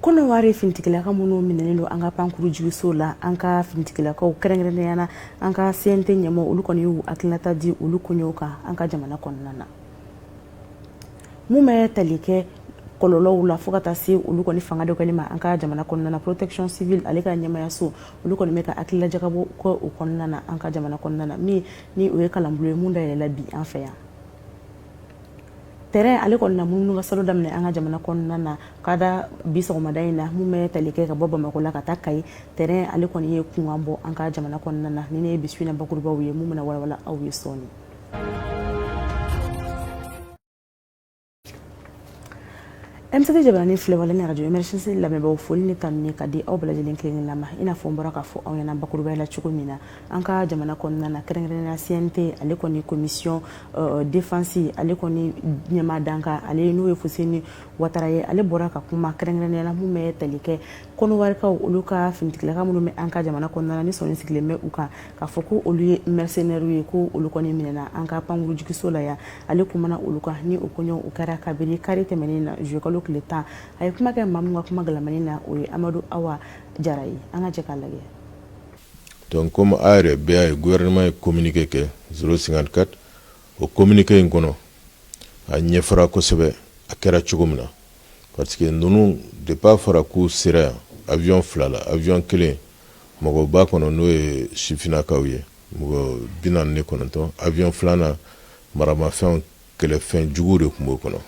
kono wari fintikila ka munu minelo anga pankuru juso la anka fintikila ka kerengere yana anka sente nyemo ulu koni yu atlata di ulu kunyoka anka jamana konnana mume talike kololo la fokata si ulu koni fanga de kalima anka jamana konnana protection civil aleka nyema yaso ulu koni meka akila jakabo ko konnana anka jamana konnana mi ni uwe kalambule munda yela bi anfaya terrain ale ko na munu ga salo damne anga jamana konnana kada biso madaina mume talike ka boba makola ka takai terrain ale ko ni kungambo anga jamana konnana ni ne biswina bakurba wiye mumuna wala awi soni MCT Jabrani Flewale ni radio emergency la mebe foli ni tanni kadi aw bala jelen kelen lama ina fo mbora ka fo aw yana bakurba la chukumina anka jamana konnana kerengere na CNT ale ko ni commission défense ale ko ni nyama danka ale no e fusini wataraye ale bora ka kuma kerengere na mume talike kono warka uluka fintikla ka mume anka jamana konnana ni soni sikle me uka ka foko olu mercenaire ko uluko ni minena anka panguru jikisola ya ale kuma uluka ni ukonyo ukara kabiri karite menina jukalo le temps ay kuma ke mamu kuma galamanina o Amadou Awa Jarayi anga jekalage donc comme ARE BA gouvernement communiqué que 054 au communiqué ngono a ñefara ko sebe akera chugumna parce que nous de pas fara ku sera avion flala avion clé mogo ba kono no e sifina kawye mogo binan ne kono to avion flana marama fen que le fin jugure ko kono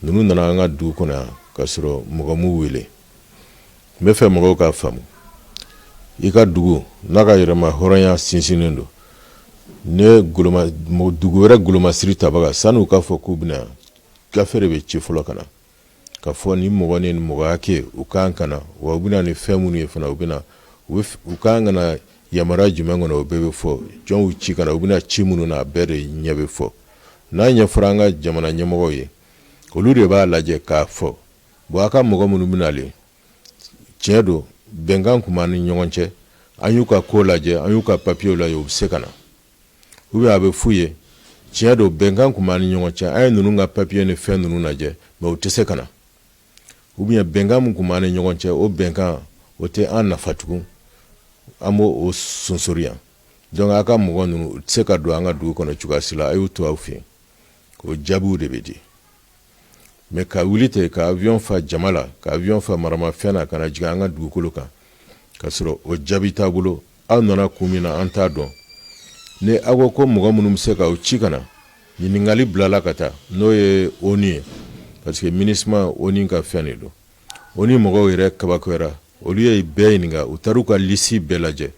nunu nana anga du kona kasro mogo mu wele me fe mogo ka famu ika dugu naga yirama horanya sinsinendo ne guluma mo dugu wera guluma siri tabaga sanu ka fo kubna ka fere be ci folo kana ka fo ni mogo ne mogo ake ukan kana wa buna ni femu ni fana ubina ukan na yamara jumengo na obebe fo jon uchi kana ubina chimunu na bere nyabe fo na nya franga jamana nyamogo ye olu de b'a lajɛ k'a fɔ bon a ka mɔgɔ minnu bɛna le tiɲɛ don bɛnkan kuma ni ɲɔgɔn cɛ an y'u ka ko lajɛ an y'u ka papiyew lajɛ u bɛ se ka na ou bien a bɛ f'u ye tiɲɛ don bɛnkan kuma ni ɲɔgɔn cɛ an ye ninnu ka papiye ni fɛn ninnu lajɛ mais u tɛ se ka na ou bien bɛnkan min kuma ni ɲɔgɔn cɛ o bɛnkan o tɛ an nafa tugun an b'o o sonsori yan donc a ka mɔgɔ ninnu u tɛ se ka don an ka dugu kɔnɔ cogoya si la a y'u to aw fɛ yen o jaabiw de bɛ di mais ka wulite ka avion fa jamala ka avion fa marama fena kana jiga anga dugukolo kan kasoro o jabi tabulo aw nana kumina an t'a dɔn ne ago ko mɔgɔ minnu bɛ se ka o ci kana ɲiningali bilala ka taa n'o ye ONU ye parce que MINUSMA ONU ka fɛn de don ONU mɔgɔw yɛrɛ kabakoyara olu ye bɛɛ ɲininka u taar'u ka lisi bɛɛ lajɛ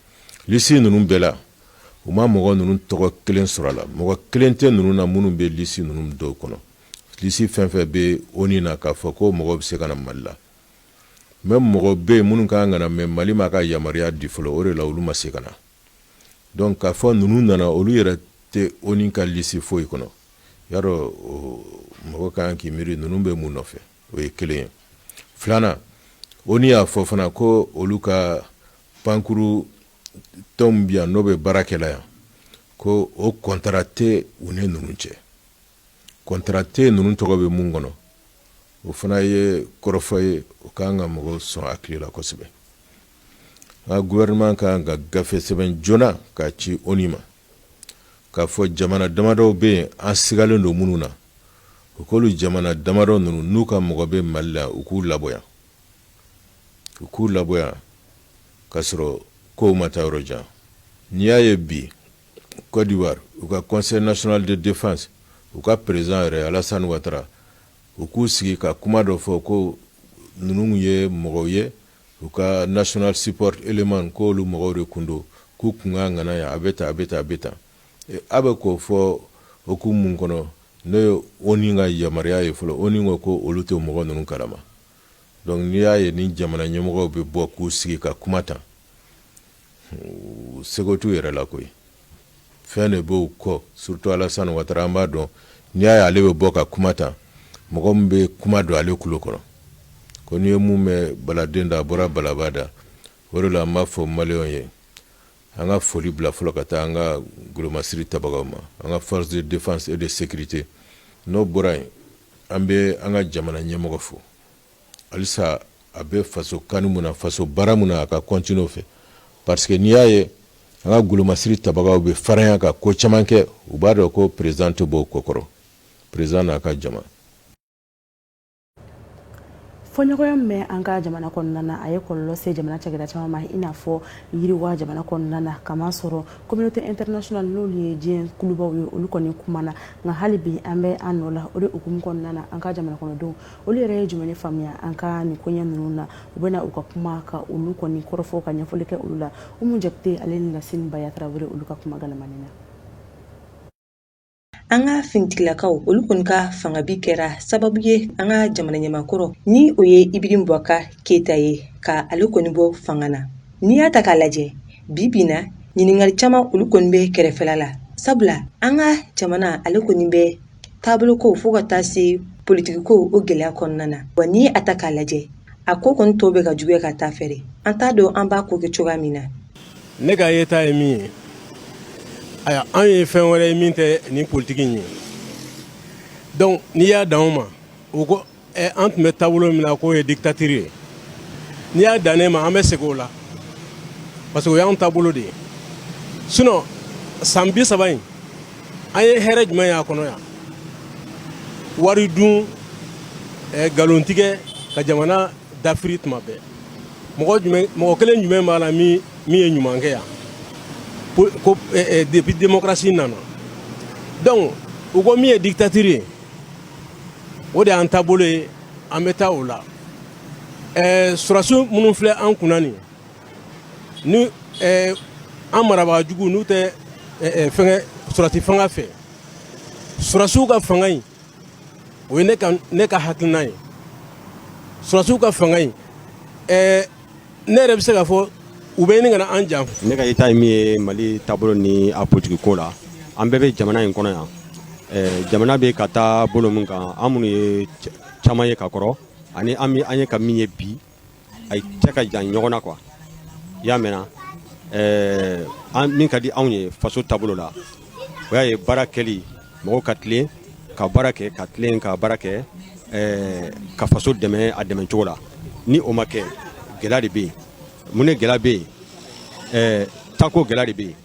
lisi ninnu bɛɛ la u ma mɔgɔ ninnu tɔgɔ kelen sɔrɔ a la mɔgɔ kelen tɛ ninnu na minnu bɛ lisi ninnu dɔw kɔnɔ lisi fɛn fɛn bɛ ONU na k'a fɔ ko mɔgɔ bɛ se ka na Mali la même mɔgɔ bɛ yen minnu kan ka na mais Mali ma ka yamaruya di fɔlɔ o de la olu ma se ka na donc k'a fɔ ninnu nana olu yɛrɛ tɛ ONU ka lisi foyi kɔnɔ yarɔ mɔgɔ kan k'i miiri ninnu bɛ mun nɔfɛ o ye kelen ye filanan ONU y'a fɔ fana ko olu ka pankuru tɔnw bi yan n'o bɛ baarakɛla yan ko o contrat tɛ u ni ninnu cɛ contrat tɛ ninnu tɔgɔ bɛ mun kɔnɔ o fana ye kɔrɔfɔ ye o kan ka mɔgɔw sɔn hakili la kosɛbɛ nka gouvernement kan ka gafe sɛbɛn joona k'a ci ONU ma k'a fɔ jamana damadɔw bɛ yen an sigalen don minnu na o k'olu jamana damadɔ ninnu n'u ka mɔgɔ bɛ Mali la u k'u labɔ k'a sɔrɔ kow ma taa yɔrɔ jan n'i y'a ye bi Côte d'Ivoire u ka conseil national de défense u ka président yɛrɛ Alassane Ouattara u k'u sigi ka kuma dɔ fɔ ko ninnu ye mɔgɔw ye u ka national support element k'olu mɔgɔw de kun don k'u kun ka ŋana yan a bɛ tan a bɛ tan a bɛ tan a bɛ k'o fɔ hukumu mun kɔnɔ n'o ye ONU ka yamaruya ye fɔlɔ ONU ko ko olu tɛ mɔgɔ ninnu kalama donc n'i y'a ye ni jamana ɲɛmɔgɔw bɛ bɔ k'u sigi ka kuma tan seko t'u yɛrɛ la koyi fɛn de b'o kɔ surtout Alassane Ouattara an b'a dɔn n'i y'a ye ale bɛ bɔ ka kuma tan mɔgɔ min bɛ kuma don ale kulo kɔnɔ ko n'i ye mun mɛn baladen da a bɔra balaba da o de la an b'a fɔ maliyɛnw ye an ka foli bila fɔlɔ ka taa an ka golomasiri tabagaw ma an ka force de défense et de sécurité n'o bɔra yen an bɛ an ka jamana ɲɛmɔgɔ fo halisa a bɛ faso kanu mun na faso baara mun na a ka continuer o fɛ parce que n'i y'a ye an ka golomasiri tabagaw bɛ faranya ka ko caman kɛ u b'a dɔn ko président tɛ bɔ o ko kɔrɔ président n'a ka jama. Fɔɲɔgɔnya min an ka jamana kɔnɔna na a ye kɔlɔlɔ se jamana cakɛda caman ma i n'a fɔ yiriwa jamana kɔnɔna na kama sɔrɔ communauté internationale n'olu ye diɲɛ kulubaw ye olu kɔni kumana nka hali bi an bɛ an nɔ la o de hukumu kɔnɔna na an ka jamana kɔnɔdenw olu yɛrɛ ye jumɛn faamuya an ka nin koɲɛ ninnu na u bɛna u ka kuma ka olu kɔni kɔrɔfɔ ka ɲɛfɔli kɛ olu la Umu Jakite ale ni Lasini Baya Tarawele olu ka kuma galamani na. An ka fintigilakaw olu kɔni ka fangabi kɛra sababu ye an ka jamana ɲɛmakɔrɔ ni o ye Ibrahim Boubacar Keita ye ka ale kɔni bɔ fanga na. N'i y'a ta k'a lajɛ bi bi in na ɲininkali caman olu kɔni bɛ kɛrɛfɛla la sabula an ka jamana ale kɔni bɛ taabolo ko fo ka taa se politiki ko o gɛlɛya kɔnɔna na wa n'i a ta k'a lajɛ a ko kɔni tɔ bɛ ka juguya ka taa fɛ an t'a dɔn an b'a ko kɛ cogoya min na. Ne ka yeta ye min ye aya an ye fɛn wɛrɛ ye min tɛ ni politiki in ye donc n'i y'a dan o ma o ko an tun bɛ taabolo min na k'o ye dictature ye n'i y'a dan ne ma an bɛ segin o la parce que o y'anw taabolo de ye sinon san 30 in an ye hɛrɛ jumɛn y'a kɔnɔ yan wari dun galon tigɛ ka jamana dafiri tuma bɛɛ mɔgɔ kelen jumɛn b'a la min ye ɲuman kɛ yan depuis démocratie nana donc u ko min ye dictature ye o de y'an taabolo ye an bɛ taa o la surasiw minnu filɛ an kunna nin ni an marabagajugu n'u tɛ fɛngɛ surati fanga fɛ surasiw ka fanga in o ye ne ka hakilina ye surasiw ka fanga in ne yɛrɛ bɛ se ka fɔ u bɛ ɲini ka na an janfa. Ne ka yeta ye min ye Mali taabolo ni a politiki ko la an bɛɛ bɛ jamana in kɔnɔ yan jamana bɛ ka taa bolo min kan an minnu ye caman ye ka kɔrɔ ani an ye ka min ye bi a cɛ ka jan ɲɔgɔn na quoi i y'a mɛn min ka di anw ye faso taabolo la o y'a ye baara kɛli mɔgɔw ka tilen ka baara kɛ ka tilen ka baara kɛ ka faso dɛmɛ a dɛmɛ cogo la ni o ma kɛ gɛlɛya de bɛ yen mun ne gɛlɛya bɛ yen tako gɛlɛya de bɛ yen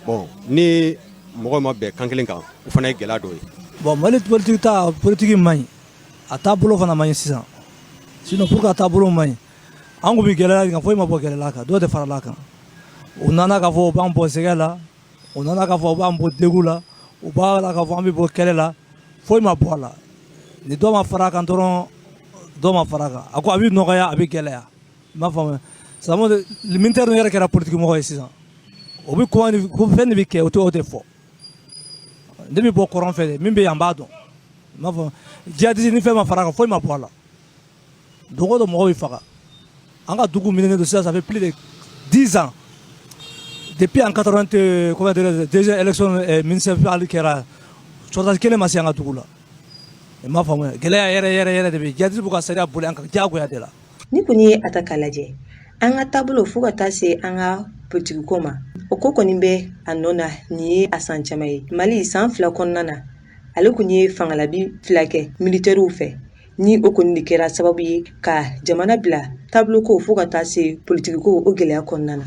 bon ni mɔgɔw ma bɛn kan kelen kan o fana ye gɛlɛya dɔ ye. bon Mali politiki man ɲi a taabolo fana man ɲi sisan sinon pour que a taabolo man ɲi an kun bɛ gɛlɛya kan foyi ma bɔ gɛlɛya kan dɔw de farala kan u nana k'a fɔ u b'an bɔ sɛgɛ la u nana k'a fɔ u b'an bɔ degu la u b'a la k'a fɔ an bɛ bɔ kɛlɛ la foyi ma bɔ a la ni dɔ ma fara kan dɔrɔn dɔ ma fara kan a ko a bɛ nɔgɔya a bɛ gɛlɛya i m'a faamuya sabu militaire yɛrɛ kɛra politiki mɔgɔ ye sisan o bɛ ko fɛn de bɛ kɛ o tɛ fɔ ne bɛ bɔ kɔrɔn fɛ de min bɛ yan n b'a dɔn i m'a faamuya jihadiste ni fɛn ma fara kan foyi ma bɔ a la dogo dɔ mɔgɔ bɛ faga an ka dugu minɛnen don sisan ça fait plus de 10 ans depuis en 80 comment dire deuxième élection municipale kɛra sɔrɔdasi kelen ma se an ka dugu la i m'a faamuya gɛlɛya yɛrɛ de bɛ jihadiste b'u ka sariya boli an kan diyagoya de la. Ni kɔni ye a ta k'a lajɛ an ka taabolo fo ka taa se an ka politiki ko ma o ko kɔni bɛ a nɔ na nin ye a san caman ye Mali san 2 kɔnɔna na ale kɔni ye fangalabi 2 kɛ militaires fɛ ni o kɔni de kɛra sababu ye ka jamana bila taabolo ko fo ka taa se politiki ko o gɛlɛya kɔnɔna na.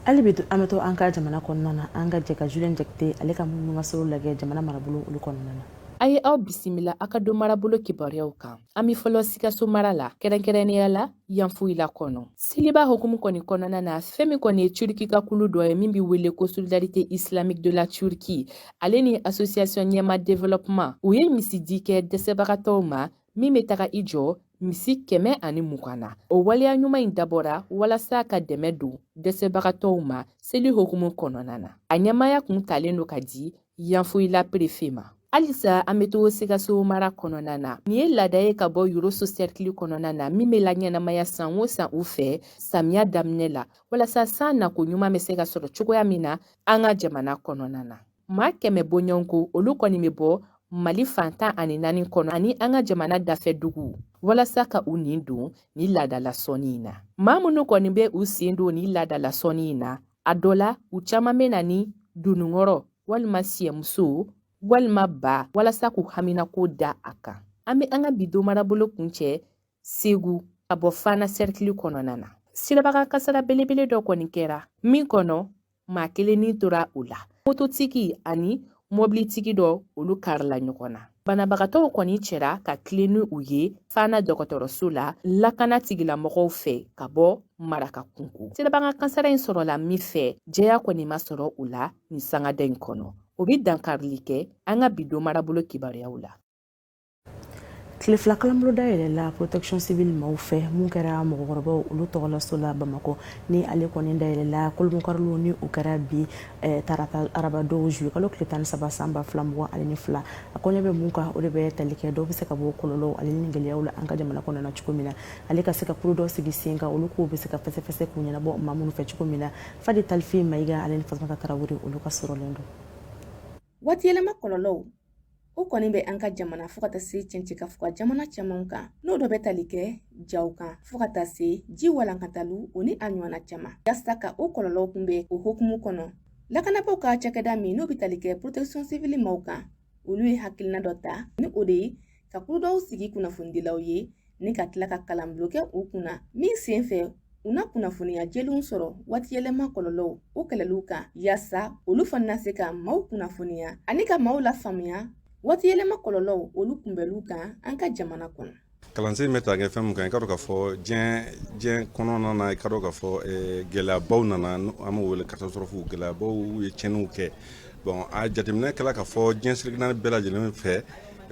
hali bi an bɛ to an ka jamana kɔnɔna na an ka jɛ ka Julien Jakite ale ka mun ka sɔrɔ lajɛ jamana marabolo olu kɔnɔna na. A ye aw bisimila a ka don marabolo kibaruyaw kan. An bɛ fɔlɔ Sikaso mara la kɛrɛnkɛrɛnnenya la Yanfuyila kɔnɔ. Siliba hukumu kɔni kɔnɔna na fɛn min kɔni ye Turki ka kulu dɔ ye min bɛ wele ko Solidarité Islamique de la Turquie ale ni Association Ɲɛma Développement u ye misidi kɛ dɛsɛbagatɔw ma min bɛ taga i jɔ misi 120 na. O waleya ɲuman in dabɔra walasa ka dɛmɛ don dɛsɛbagatɔw ma seli hukumu kɔnɔna na. A ɲɛmaya kun talen don ka di Yanfuyila préfet ma. Alisa an bɛ to Sikaso mara kɔnɔna na. Nin ye laada ye ka bɔ Yoroso cercle kɔnɔna na min bɛ la ɲɛnamaya san o san u fɛ samiya daminɛ la walasa san nako ɲuman bɛ se ka sɔrɔ cogoya min na an ka jamana kɔnɔna na. Maa 100 bɔɲɔgɔnko olu kɔni bɛ bɔ Mali fantan ani 4 kɔnɔ ani an ka jamana dafɛ dugu walasa ka u nin don ni laadala sɔnni in na. Maa minnu kɔni bɛ u sen don ni laadala sɔnni in na a dɔ la u caman bɛ na ni dunukɔrɔ walima siyɛmuso walima ba walasa k'u haminako da a kan. an bɛ an ka bi don marabolo kun cɛ Segu ka bɔ Fana cercle kɔnɔna na. Sirabaga kasara belebele dɔ kɔni kɛra min kɔnɔ maa kelennin tora o la. Mototigi ani mobilitigi dɔ olu karila ɲɔgɔn na. Banabagatɔw kɔni cɛra ka tilen ni u ye Fana dɔgɔtɔrɔso la lakana tigilamɔgɔw fɛ ka bɔ Maraka kunko. Sirabaga kasara in sɔrɔla min fɛ jɛya kɔni ma sɔrɔ u la nin sangada in kɔnɔ. O bɛ dankarili kɛ an ka bi don marabolo kibaruyaw la. Tile fila kalanbolo dayɛlɛ la protection civile maaw fɛ mun kɛra mɔgɔkɔrɔbaw olu tɔgɔlaso la Bamakɔ ni ale kɔni dayɛlɛ la kolonkarilo ni u kɛra bi tarata araba dɔw juillet kalo tile 13 san 2022 a kɔɲɔ bɛ mun kan o de bɛ tali kɛ dɔw bɛ se ka bɔ kɔlɔlɔw ale ni gɛlɛyaw la an ka jamana kɔnɔna cogo min na ale ka se ka kuru dɔ sigi sen kan olu ko bɛ se ka fɛsɛfɛsɛ k'u ɲɛnabɔ maa minnu fɛ cogo min na Fadi Talifi Mayiga ale ni Fatumata Tarawele olu ka sɔrɔlen don. Waati yɛlɛma kɔlɔlɔw o kɔni bɛ an ka jamana fo ka taa se cɛncɛn ka fɔ jamana caman kan n'o dɔ bɛ tali kɛ jaw kan fo ka taa se ji walankataliw o ni a ɲɔgɔnna caman yasa ka o kɔlɔlɔw kunbɛn o hokumu kɔnɔ lakanabaw ka cakɛda min n'o bɛ tali kɛ protection civile maaw kan olu ye hakilina dɔ ta ni o de ye ka kuru dɔw sigi kunnafonidilaw ye ni ka tila ka kalanbulon kɛ u kunna min sen fɛ u na kunnafoniya jelenw sɔrɔ waati yɛlɛma kɔlɔlɔw o kɛlɛliw kan yasa olu fana se ka maaw kunnafoniya ani ka maaw lafaamuya waati yɛlɛma kɔlɔlɔw olu kunbɛliw kan an ka jamana kɔnɔ. Kalansen bɛ taa kɛ fɛn min kan i ka dɔn k'a fɔ diɲɛ kɔnɔna na i ka dɔn k'a fɔ gɛlɛyabaw nana an b'o wele catastrophe gɛlɛyabaw ye tiɲɛniw kɛ bon a jateminɛ kɛla k'a fɔ diɲɛ sirikina bɛɛ lajɛlen fɛ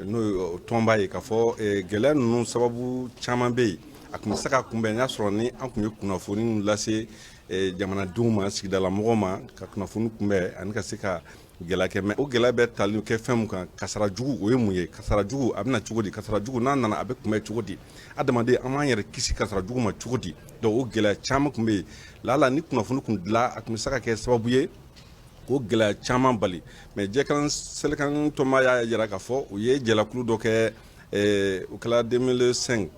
n'o ye tɔnba ye k'a fɔ gɛlɛya ninnu sababu caman bɛ yen a tun bɛ se ka kunbɛn n'a sɔrɔ ni an tun ye kunnafoni lase jamanadenw ma sigidala mɔgɔw ma ka kunnafoni kunbɛn ani ka se ka gɛlɛya kɛ mɛ o gɛlɛya bɛ tali kɛ fɛn min kan kasara jugu o ye mun ye kasara jugu a bɛna cogo di kasara jugu n'a nana a bɛ kunbɛn cogo di adamaden an b'an yɛrɛ kisi kasara jugu ma cogo di donc o gɛlɛya caman tun bɛ yen lala ni kunnafoni kun dilan a tun bɛ se ka kɛ sababu ye k'o gɛlɛya caman bali mɛ jɛkalan selikan tɔnba y'a jira k'a fɔ u ye jɛlakulu dɔ kɛ o kɛla 2005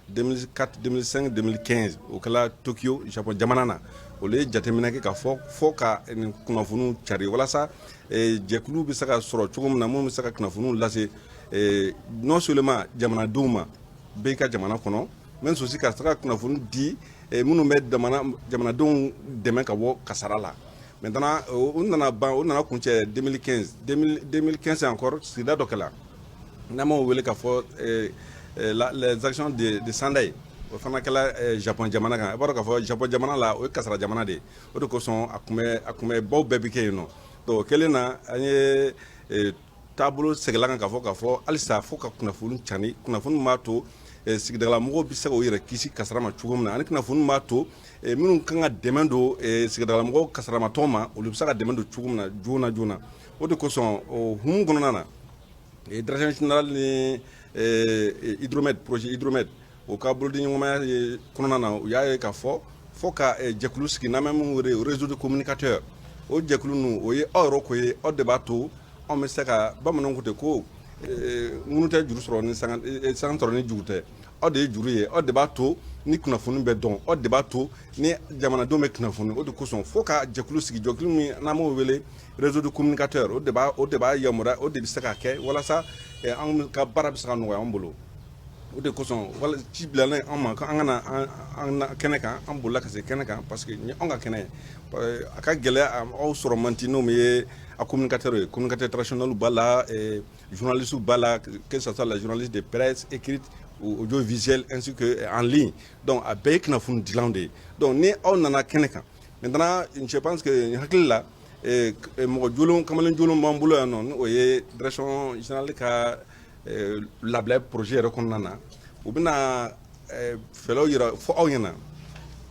2004 2005 2015 o kɛla Tokyo Japon jamana na olu ye jateminɛ kɛ k'a fɔ fo ka nin kunnafoniw cari walasa jɛkulu bɛ se ka sɔrɔ cogo min na mun bɛ se ka kunnafoniw lase non seulement jamanadenw ma bɛɛ ka jamana kɔnɔ mais aussi ka se ka kunnafoni di minnu bɛ jamanadenw dɛmɛ ka bɔ kasara la maintenant o nana ban o nana kuncɛ 2015 encore sigida dɔ kɛla n'an m'o wele k'a fɔ les actions de Sendai o fana kɛla Japon jamana kan i b'a dɔn k'a fɔ Japon jamana la o ye kasara jamana de ye o de kosɔn a kun bɛ baw bɛɛ bi kɛ yen nɔ donc o kɛlen na an ye taabolo segala kan k'a fɔ halisa fo ka kunnafoni cani kunnafoni b'a to sigidala mɔgɔw bɛ se k'o yɛrɛ kisi kasara ma cogo min na ani kunnafoni b'a to minnu kan ka dɛmɛ don sigidala mɔgɔw kasaramatɔw ma olu bɛ se ka dɛmɛ don cogo min na joona o de kosɔn o humu kɔnɔna na direction générale ni hydromède projet hydromède o ka bolodi ɲɔgɔnmaya kɔnɔna na u y'a ye k'a fɔ fo ka jɛkulu sigi n'an bɛ mun wele réseau de communicateur o jɛkulu ninnu o ye aw yɛrɛ ko ye aw de b'a to anw bɛ se ka bamananw ko ten ko ŋunu tɛ juru sɔrɔ ni san sɔrɔ ni jugu tɛ aw de ye juru ye aw de b'a to ni kunnafoni bɛ dɔn aw de b'a to ni jamanadenw bɛ kunnafoni o de kosɔn fo ka jɛkulu sigi jɛkulu min n'an b'o wele réseau de communicateur o de b'a yamaruya o de bɛ se ka kɛ walasa anw ka baara bɛ se ka nɔgɔya anw bolo o de kosɔn wala ci bilalen an ma an kana an kɛnɛ kan an bolila ka se kɛnɛ kan parce que ni anw ka kɛnɛ a ka gɛlɛya aw sɔrɔ man di n'o ye a communicateur ye communicateur traditionnel b'a la journaliste b'a la que ce soit la journaliste de presse écrite ou audiovisuel ainsi que en ligne donc a bɛɛ ye kunnafoni dilanw de ye donc ni aw nana kɛnɛ kan maintenant je pense que hakili la mɔgɔ jolenw kamalen jolenw b'an bolo yan nɔ o ye direction générale ka labila projet yɛrɛ kɔnɔna na u bɛna fɛlɛw yira fɔ aw ɲɛna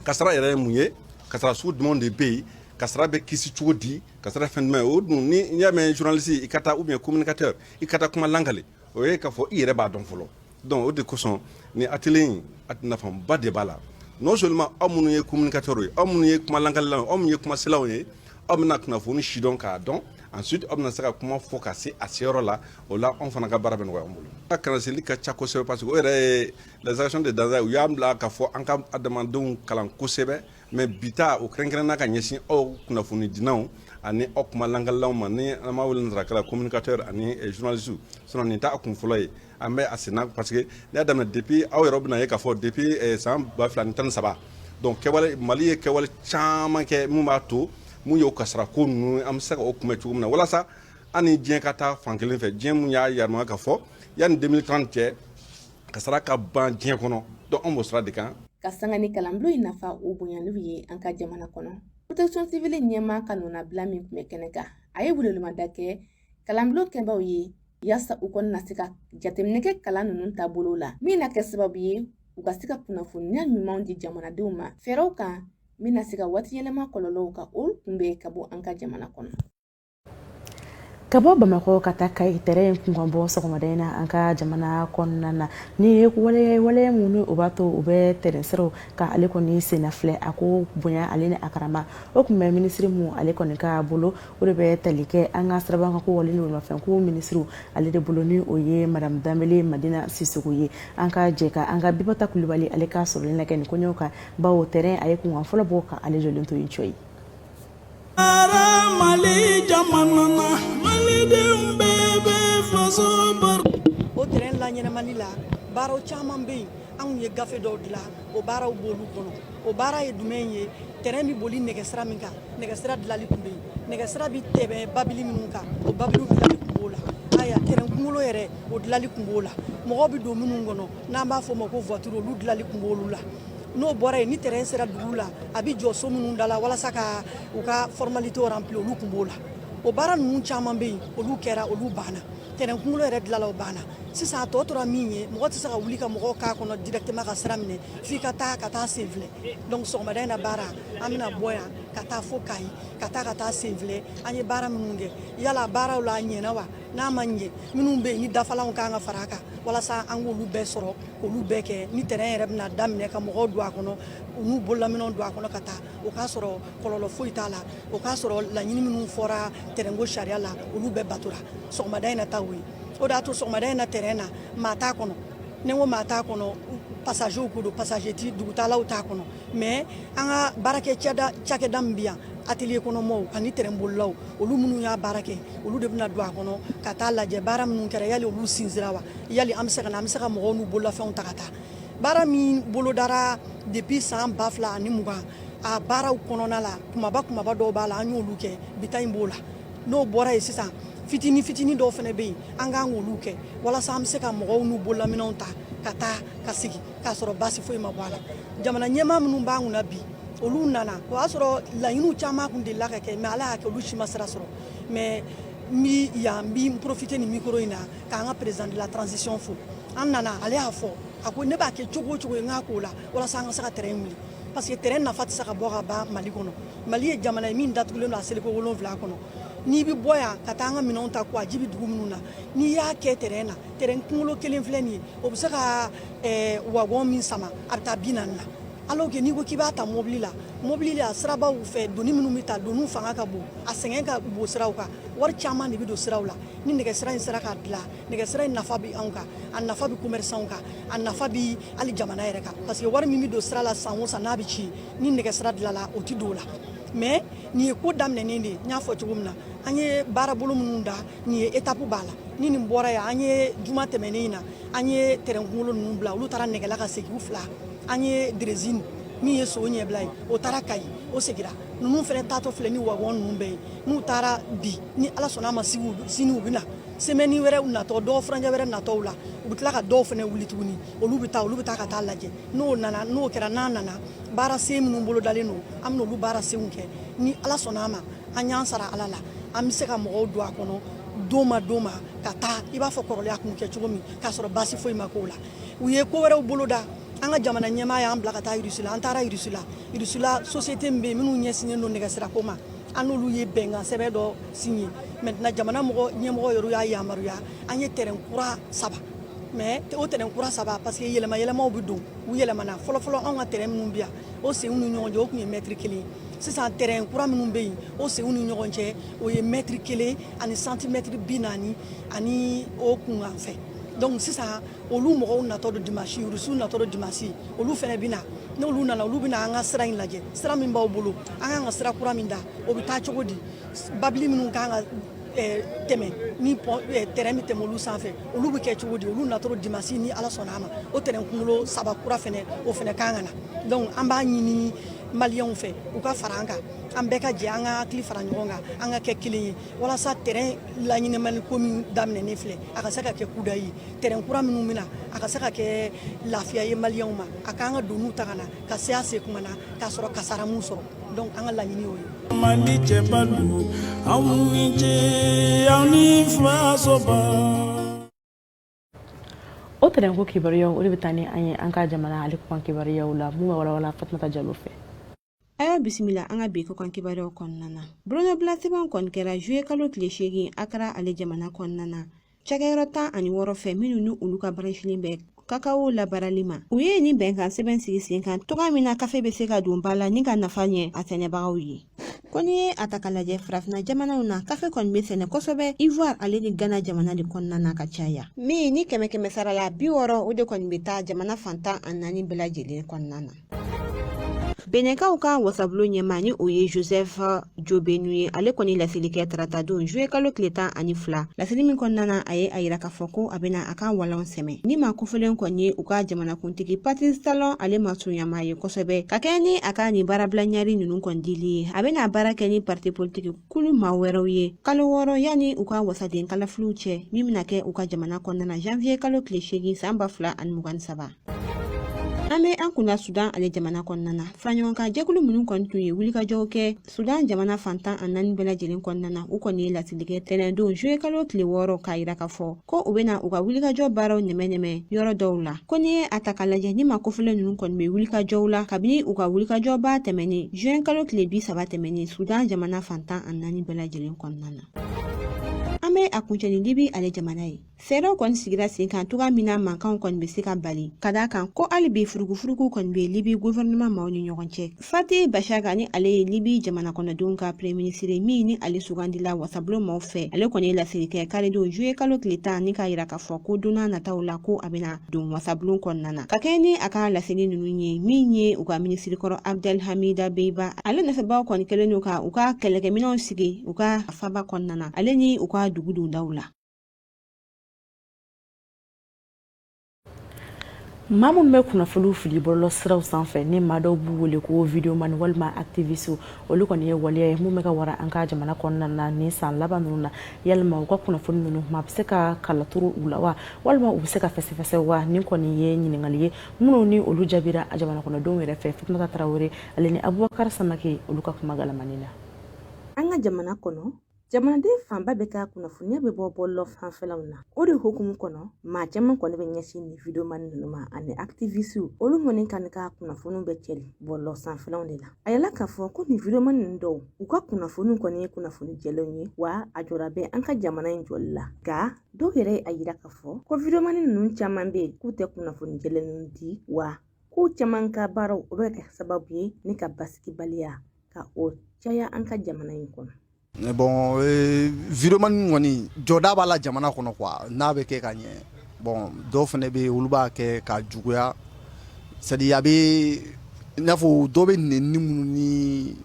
kasara yɛrɛ ye mun ye kasara sugu jumɛnw de bɛ yen kasara bɛ kisi cogo di kasara fɛn jumɛn o dun ni n'i y'a mɛn journaliste i ka taa ou bien communicateur i ka taa kuma lankale o ye k'a fɔ i yɛrɛ b'a dɔn fɔlɔ donc o de kosɔn ni atelier in a nafaba de b'a la non seulement aw minnu ye communicateur ye aw minnu ye kuma lankalelaw ye aw minnu ye kuma selaw ye aw bɛna kunnafoni si dɔn k'a dɔn ensuite aw bɛna se ka kuma fɔ ka se a seyɔrɔ la o la anw fana ka baara bɛ nɔgɔya an bolo a kalanseli ka ca kosɛbɛ parce que o yɛrɛ ye les actions de danger u y'an bila k'a fɔ an ka adamadenw kalan kosɛbɛ mais bi ta o kɛrɛnkɛrɛnna ka ɲɛsin aw kunnafoni dinaw ani aw kuma langalalaw ma ni an b'a wele nanzara kala communicateur ani journaliste sinon nin t'a kun fɔlɔ ye an bɛ a senna parce que ne y'a daminɛ depuis aw yɛrɛ bɛna ye k'a fɔ depuis san 2013 donc kɛwale Mali ye kɛwale caman kɛ mun b'a to mun y'o kasara ko ninnu an bɛ se ka o kunbɛn cogo min na walasa ani diɲɛ ka taa fan kelen fɛ diɲɛ mun y'a yamaruya ka fɔ yanni 2030 cɛ kasara ka ban diɲɛ kɔnɔ donc an b'o sira de kan. Ka sanga ni kalanbulon in nafa o bonyaliw ye an ka jamana kɔnɔ. Protection civile ɲɛmaa ka nɔnabila min tun bɛ kɛnɛ kan a ye weleweleda kɛ kalanbulon kɛbaaw ye yaasa u kɔni na se ka jateminɛ kɛ kalan ninnu taabolo la min na kɛ sababu ye u ka se ka kunnafoniya ɲumanw di jamanadenw ma fɛɛrɛw kan min na se ka waati yɛlɛma kɔlɔlɔw ka olu kunbɛn ka bɔ an ka jamana kɔnɔ. Ka bɔ Bamakɔ ka taa Kayi terrain kunkan bɔ sɔgɔmada in na an ka jamana kɔnɔna na ni ye wale minnu o b'a to u bɛ terrain siraw ka ale kɔni senna filɛ a ko bonya ale ni a karama o kun bɛ minisiri mun ale kɔni ka bolo o de bɛ tali kɛ an ka siraban ko wale n'o nɔfɛ ko minisiri ale de bolo ni o ye madame Dambele Madina Sisoko ye an ka jɛ ka an ka Bibata Kulibali ale ka sɔrɔlen la kɛ ni kɔɲɔ kan bawo terrain a ye kunkan fɔlɔ bɔ ka ale jɔlen to yen coyi. Mali jamanana Mali dem bebe faso bar o terrain la ɲɛnamani la baaraw caman bɛ yen anw ye gafe dɔw dilan o baaraw b'olu kɔnɔ o baara ye jumɛn ye terrain bɛ boli nɛgɛsira min kan nɛgɛsira dilanli tun bɛ yen nɛgɛsira bɛ tɛmɛ babili minnu kan o babiliw dilanli tun b'o la aya terrain kunkolo yɛrɛ o dilanli tun b'o la mɔgɔw bɛ don minnu kɔnɔ n'an b'a fɔ o ma ko voiture olu dilanli tun b'olu la n'o bɔra yen ni terrain sera dugu la a bɛ jɔ so minnu da la walasa ka u ka formalité remplir olu tun b'o la o baara ninnu caman bɛ yen olu kɛra olu banna terrain kunkolo yɛrɛ dilanla o banna sisan a tɔ tora min ye mɔgɔ tɛ se ka wuli ka mɔgɔw k'a kɔnɔ directement ka sira minɛ f'i ka taa sen filɛ donc sɔgɔmada in na baara an bɛna bɔ yan ka taa fo Kayi ka taa sen filɛ an ye baara minnu kɛ yala baaraw la a ɲɛna wa n'a ma ɲɛ minnu bɛ yen ni dafalanw kan ka fara a kan walasa an k'olu bɛɛ sɔrɔ k'olu bɛɛ kɛ ni terrain yɛrɛ bɛna daminɛ ka mɔgɔw don a kɔnɔ u n'u bololaminɛw don a kɔnɔ ka taa o k'a sɔrɔ kɔlɔlɔ foyi t'a la o k'a sɔrɔ laɲini minnu fɔra terrain ko sariya la olu bɛɛ batora sɔgɔmada in na ta o ye o de y'a to sɔgɔmada in na terrain na maa t'a kɔnɔ ni n ko maa t'a kɔnɔ passager ko don passager ti dugutalaw t'a kɔnɔ mais an ka baarakɛ cakɛda min bɛ yan atelier kɔnɔmɔgɔw ani terrain bolilaw olu minnu y'a baara kɛ olu de bɛna don a kɔnɔ ka taa lajɛ baara minnu kɛra yali olu sinzira wa yali an bɛ se ka mɔgɔw n'u bololafɛnw ta ka taa baara min bolodara depuis san 2020 a baaraw kɔnɔna la kumaba dɔw b'a la an y'olu kɛ bita in b'o la n'o bɔra yen sisan fitini dɔw fana bɛ yen an k'an k'olu kɛ walasa an bɛ se ka mɔgɔw n'u bololaminɛw ta ka taa ka sigi k'a sɔrɔ baasi foyi ma bɔ a la jamana ɲɛmaa minnu b'an kunna bi olu nana o y'a sɔrɔ laɲiniw caman kun delila ka kɛ mais ala y'a kɛ olu si ma sira sɔrɔ mais n bɛ profiter ni micro in na k'an ka président de la transition fo an nana ale y'a fɔ a ko ne b'a kɛ cogo o cogo n k'a k'o la walasa an ka se ka terrain wuli parce que terrain nafa tɛ se ka bɔ ka ban Mali kɔnɔ Mali ye jamana ye min datugulen don a seliko 7 kɔnɔ n'i bɛ bɔ yan ka taa an ka minɛnw ta ko a ji bɛ dugu minnu na n'i y'a kɛ terrain na terrain kunkolo kelen filɛ nin ye o bɛ se ka wagon min sama a bɛ taa 40 na alors que n'i ko k'i b'a ta mobili la sirabaw fɛ doni minnu bɛ ta doniw fanga ka bon a sɛgɛn ka bon siraw kan wari caman de bɛ don siraw la ni nɛgɛsira in sera ka dilan nɛgɛsira in nafa bɛ anw kan a nafa bɛ commerçants kan a nafa bɛ hali jamana yɛrɛ kan parce que wari min bɛ don sira la san o san n'a bɛ ci ni nɛgɛsira dilanla o tɛ don o la mais nin ye ko daminɛnen de ye n y'a fɔ cogo min na an ye baarabolo minnu da nin ye étape b'a la ni nin bɔra yan an ye juma tɛmɛnen in na an ye terrain kunkolo ninnu bila olu taara nɛgɛla ka segin u 2 an ye drésine min ye so ɲɛbila ye o taara Kayi o segira ninnu fana taatɔ filɛ ni wagon ninnu bɛɛ ye n'u taara bi ni ala sɔnna a ma sini u bɛ na semaine wɛrɛ natɔ dɔw furancɛ wɛrɛ natɔw la u bɛ tila ka dɔw fana wuli tuguni olu bɛ taa ka taa lajɛ n'o kɛra n'a nana baara sen minnu bolo dalen don an bɛ olu baara senw kɛ ni ala sɔnna a ma an y'an sara ala la an bɛ se ka mɔgɔw don a kɔnɔ don ma ka taa i b'a fɔ kɔrɔlen a kun kɛ cogo min k'a sɔrɔ baasi foyi ma k'o la u ye ko wɛrɛw bolo da an ka jamana ɲɛmaa y'an bila ka taa Irusila an taara Irusila société min bɛ yen minnu ɲɛsinnen don nɛgɛsirako ma an n'olu ye bɛnkan sɛbɛn dɔ signé maintenant jamana ɲɛmɔgɔ yɛrɛ y'a yamaruya an ye terrain kura 3 mais o terrain kura 3 parce que yɛlɛmaw bɛ don u yɛlɛmana fɔlɔ anw ka terrain minnu bɛ yan o senw ni ɲɔgɔn cɛ o tun ye mètre 1 sisan terrain kura minnu bɛ yen o senw ni ɲɔgɔn cɛ o ye mètre 1 ani centimètre 40 ani o kunkan fɛ donc sisan olu mɔgɔw natɔ do dimanche rusu natɔ do dimanche olu fɛnɛ bina n'olu nana olu bina an ka sira in lajɛ sira min b'aw bolo an kan ka sira kura min da o bɛ taa cogo di babili minnu kan ka tɛmɛ ni terrain min tɛmɛ olu sanfɛ olu bɛ kɛ cogo di olu natɔ do dimanche ni ala sɔnna a ma o terrain kunkolo 3 kura fɛnɛ o fɛnɛ kan ka na donc an b'a ɲini maliyɛnw fɛ u ka fara an kan an bɛɛ ka jɛ an ka hakili fara ɲɔgɔn kan an ka kɛ kelen ye walasa terrain laɲinimali ko min daminɛnen filɛ a ka se ka kɛ kuda ye terrain kura minnu bɛna a ka se ka kɛ lafiya ye maliyɛnw ma a k'an ka doniw ta ka na ka se a se kuma na k'a sɔrɔ kasara mun sɔrɔ donc an ka laɲini y'o ye. Mali cɛbalu aw ni ce aw ni fasoba. O tɛrɛn ko kibaruyaw o de bɛ taa ni an ye an ka jamana ale ko kan kibaruyaw la mun bɛ walawala Fatumata Jallo fɛ. Aya bisimila an ka bi ko kan kibaruyaw kɔnɔna na. Bulonya bila sɛbɛn kɔni kɛra juillet kalo tile 8 a kɛra ale jamana kɔnɔna na. Cakɛyɔrɔ 16 fɛ minnu ni olu ka baarasilen bɛ kakao labarali ma. U ye ni bɛnkan sɛbɛn sigi sen kan toga min na kafe bɛ se ka don ba la ni ka nafa ɲɛ a sɛnɛbagaw ye. Ko ni ye a ta ka lajɛ farafina jamanaw na kafe kɔni bɛ sɛnɛ kosɛbɛ Ivoire ale ni Ghana jamana de kɔnɔna na ka caya. Min ni kɛmɛ sara la 60 o de kɔni bɛ taa jamana fantan a 4 bɛɛ lajɛlen kɔnɔna na. Benekaw ka wasabulon ɲɛma ni o ye Joseph Jobenu ye ale kɔni lasilikɛ tarata don juillet kalo tile 12 lasili min kɔnɔna na a ye a yira k'a fɔ ko a bɛna a ka walanw sɛmɛ ni ma kofɔlen kɔni ye u ka jamanakuntigi Patrice Talon ale ma suɲama ye kosɛbɛ ka kɛ ni a ka ni baarabila ɲari ninnu kɔni dili ye a bɛna baara kɛ ni parti politique kulu maa wɛrɛw ye kalo 6 yani u ka wasaden kalafiliw cɛ min bɛna kɛ u ka jamana kɔnɔna na janvier kalo tile 8 san 2023. An bɛ an kunna Sudan ale jamana kɔnɔna na faraɲɔgɔnkan jɛkulu minnu kɔni tun ye wulikajɔw kɛ Sudan jamana fantan a 4 bɛɛ lajɛlen kɔnɔna na u kɔni ye lasilikɛ tɛnɛndon juillet kalo tile 6 k'a yira k'a fɔ ko u bɛna u ka wulikajɔ baaraw nɛmɛ yɔrɔ dɔw la ko ni ye a ta ka lajɛ ni ma kofɔlen ninnu kɔni bɛ wulikajɔw la kabini u ka wulikajɔ ba tɛmɛnen juin kalo tile 30 tɛmɛnen Sudan jamana fantan a 4 bɛɛ lajɛlen kɔnɔna na. An bɛ a kuncɛni Libi ale jamana ye. Fɛɛrɛw kɔni sigira sen kan toga min na mankanw kɔni bɛ se ka bali ka d'a kan ko hali bi furugufurugu kɔni bɛ Libi gouvernement maaw ni ɲɔgɔn cɛ. Fati Bashagha ni ale ye Libi jamana kɔnɔdenw ka premier ministre min ni ale sugandila wasabulon maaw fɛ ale kɔni ye laseli kɛ karidon juillet kalo tile 10 ni k'a yira k'a fɔ ko donna nataw la ko a bɛna don wasabulon kɔnɔna na ka kɛ ni a ka laseli ninnu ye min ye u ka ministre kɔrɔ Abdelhamida Beiba ale nɔfɛbaw kɔni kɛlen don ka u ka kɛlɛkɛminɛnw sigi u ka faba kɔnɔna na ale ni u ka dugu dondaw la. Maa minnu bɛ kunnafoniw fili bɔlɔlɔ siraw sanfɛ ni maa dɔw b'u wele ko videoman walima activiste olu kɔni ye waleya ye mun bɛ ka wara an ka jamana kɔnɔna na ni san laban ninnu na yalima u ka kunnafoni ninnu ma bɛ se ka kalaturu u la wa walima u bɛ se ka fɛsɛfɛsɛ wa ni kɔni ye ɲininkali ye minnu ni olu jaabira a jamana kɔnɔdenw yɛrɛ fɛ Fatumata Tarawele ale ni Abubakar Samake olu ka kuma galamani na. An ka jamana kɔnɔ jamanaden fanba bɛ ka kunnafoniya bɛ bɔ bɔlɔlɔ fanfɛlaw na o de hukumu kɔnɔ maa caman kɔni bɛ ɲɛsin ni videoman ninnu ma ani activistes olu kɔni kan ka kunnafoniw bɛ cɛli bɔlɔlɔ sanfɛlaw de la a yɛlɛ k'a fɔ ko ni videoman ninnu dɔw u ka kunnafoniw kɔni ye kunnafoni jɛlenw ye wa a jɔra bɛ an ka jamana in jɔli la nka dɔw yɛrɛ a yira k'a fɔ ko videoman ninnu caman bɛ yen k'u tɛ kunnafoni jɛlen di wa k'u caman ka baaraw o bɛ kɛ sababu ye ni ka basigibaliya ka o caya an ka jamana in kɔnɔ. Bon videoman kɔni jɔda b'a la jamana kɔnɔ quoi n'a bɛ kɛ ka ɲɛ bon dɔw fana bɛ olu b'a kɛ ka juguya c'est à dire a bɛ i n'a fɔ dɔw bɛ nɛni minnu ni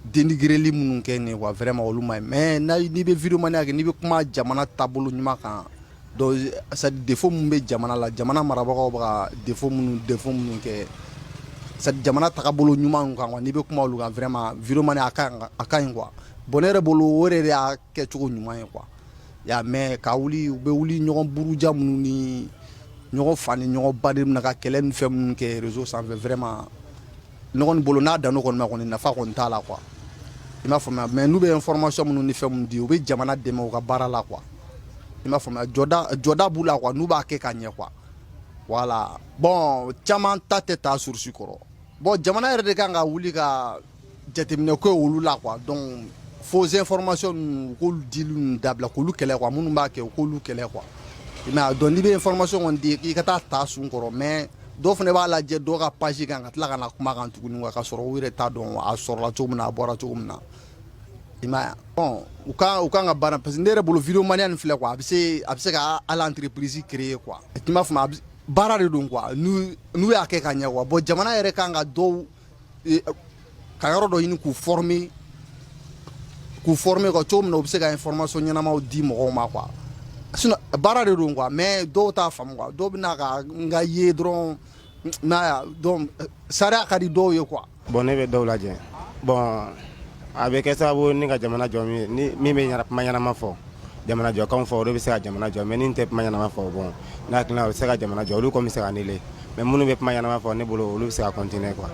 dénigreli minnu kɛ nin quoi vraiment olu ma ɲi mais n'i bɛ videoman kɛ n'i bɛ kuma jamana taabolo ɲuman kan donc c'est à dire défaut min bɛ jamana la jamana marabagaw bɛ ka défaut minnu kɛ c'est à dire jamana taabolo ɲuman kan quoi n'i bɛ kuma olu kan vraiment videoman a ka ɲi quoi. Bon ne yɛrɛ bolo o de y'a kɛcogo ɲuman ye quoi y'a mɛn ka wuli u bɛ wuli ɲɔgɔn buruja minnu ni ɲɔgɔn fa ni ɲɔgɔn ba de bɛna ka kɛlɛ ni fɛn minnu kɛ réseau sanfɛ vraiment ne kɔni bolo n'a dan kɔni ma kɔni nafa kɔni t'a la quoi i m'a faamuya mais n'u bɛ information minnu ni fɛn minnu di u bɛ jamana dɛmɛ u ka baara la quoi i m'a faamuya jɔda b'u la quoi n'u b'a kɛ ka ɲɛ quoi voilà bon caman ta tɛ taa source kɔrɔ bon jamana yɛrɛ de kan ka wuli ka jateminɛ ko olu la quoi donc faux information k'olu dili dabila k'olu kɛlɛ quoi minnu b'a kɛ k'olu kɛlɛ quoi mais donc n'i bɛ information kɔni di i ka taa sun kɔrɔ mais dɔw fana b'a lajɛ dɔw ka page kan ka tila ka na kuma kan tuguni ka sɔrɔ u yɛrɛ t'a dɔn a sɔrɔla cogo min na a bɔra cogo min na ima bon u kan ka baara parce que ne yɛrɛ bolo vidéo mania nin filɛ quoi a bɛ se ka ala entreprise créer quoi i m'a faamu baara de don quoi n'u y'a kɛ ka ɲɛ quoi bon jamana yɛrɛ kan ka dɔw ka yɔrɔ dɔ ɲini k'u former quoi cogo min na u bɛ se ka information ɲɛnamaw di mɔgɔw ma quoi sinon baara de don quoi mais dɔw t'a faamu quoi dɔw bɛ na ka n ka ye dɔrɔn n'a donc sariya ka di dɔw ye quoi. bon ne bɛ dɔw lajɛ bon a bɛ kɛ sababu ni ka jamana jɔ min bɛ kuma ɲɛnama fɔ jamana jɔkanw fɔ olu bɛ se ka jamana jɔ mais ni tɛ kuma ɲɛnama fɔ bon n'a hakilina u bɛ se ka jamana jɔ olu kɔni bɛ se ka ne le mais minnu bɛ kuma ɲɛnama fɔ ne bolo olu bɛ se ka continuer quoi.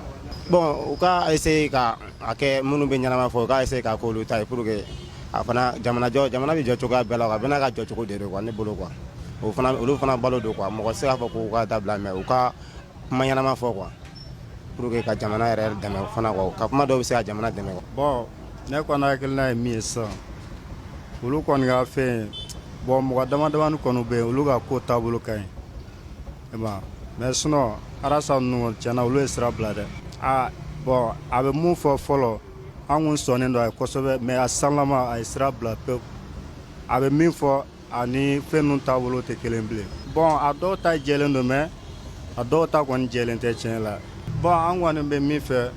bon u ka essayer ka a kɛ minnu bɛ ɲɛnama fɔ u ka essayer ka k'olu ta ye pour que a fana jamana bɛ jɔ cogoya bɛɛ la quoi a bɛɛ n'a ka jɔ cogo de don quoi ne bolo quoi olu fana balo don quoi mɔgɔ se k'a fɔ k'u ka dabila mais u ka kuma ɲɛnama fɔ quoi pour que ka jamana yɛrɛ dɛmɛ fana quoi ka kuma dɔw bɛ se ka jamana dɛmɛ quoi. bon ne kɔni hakilina ye min ye sisan olu kɔni ka fɛn bon mɔgɔ damadamani kɔni bɛ yen olu ka ko taabolo ka ɲi mais sinon arasa ninnu tiɲɛna olu ye sira bila dɛ bon a bɛ mun fɔ fɔlɔ an kun sɔnnen don a ye kosɛbɛ mais a sanlama a ye sira bila pewu a bɛ min fɔ ani fɛn ninnu taabolo tɛ kelen bilen bon a dɔw ta jɛlen don mais a dɔw ta kɔni jɛlen tɛ tiɲɛ la bon an kɔni bɛ min fɛ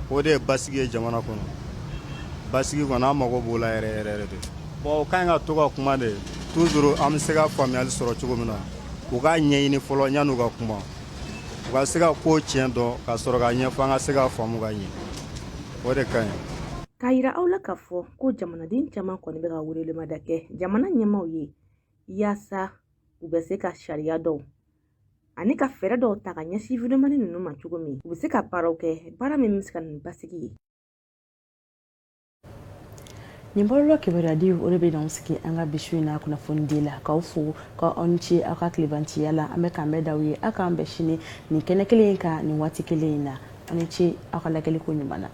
o de ye basigi ye jamana kɔnɔ basigi kɔnɔ an mago b'o la yɛrɛ yɛrɛ de bon o kan ka to ka kuma de toujours an bɛ se ka faamuyali sɔrɔ cogo min na u ka ɲɛɲini fɔlɔ yan'u ka kuma u ka se ka ko tiɲɛ dɔn ka sɔrɔ ka ɲɛfɔ an ka se ka faamu ka ɲɛ o de ka ɲi. K'a yira aw la k'a fɔ ko jamanaden caman kɔni bɛ ka welemada kɛ jamana ɲɛmaaw ye yaasa u bɛ se ka sariya dɔw ani ka fɛɛrɛ dɔw ta ka ɲɛsin vidéomani ninnu ma cogo min u bɛ se ka baaraw kɛ baara min bɛ se ka nin basigi ye. Nin bɔlɔlɔ kibaruya o de bɛ n'anw sigi an ka bi su in na kunnafoni di la k'aw fo k'aw ni ce aw ka tilebanciya la an bɛ k'an bɛɛ d'aw ye aw k'an bɛɛ sini nin kɛnɛ kelen in kan nin waati kelen in na aw ni ce aw ka lajɛliko ɲuman na.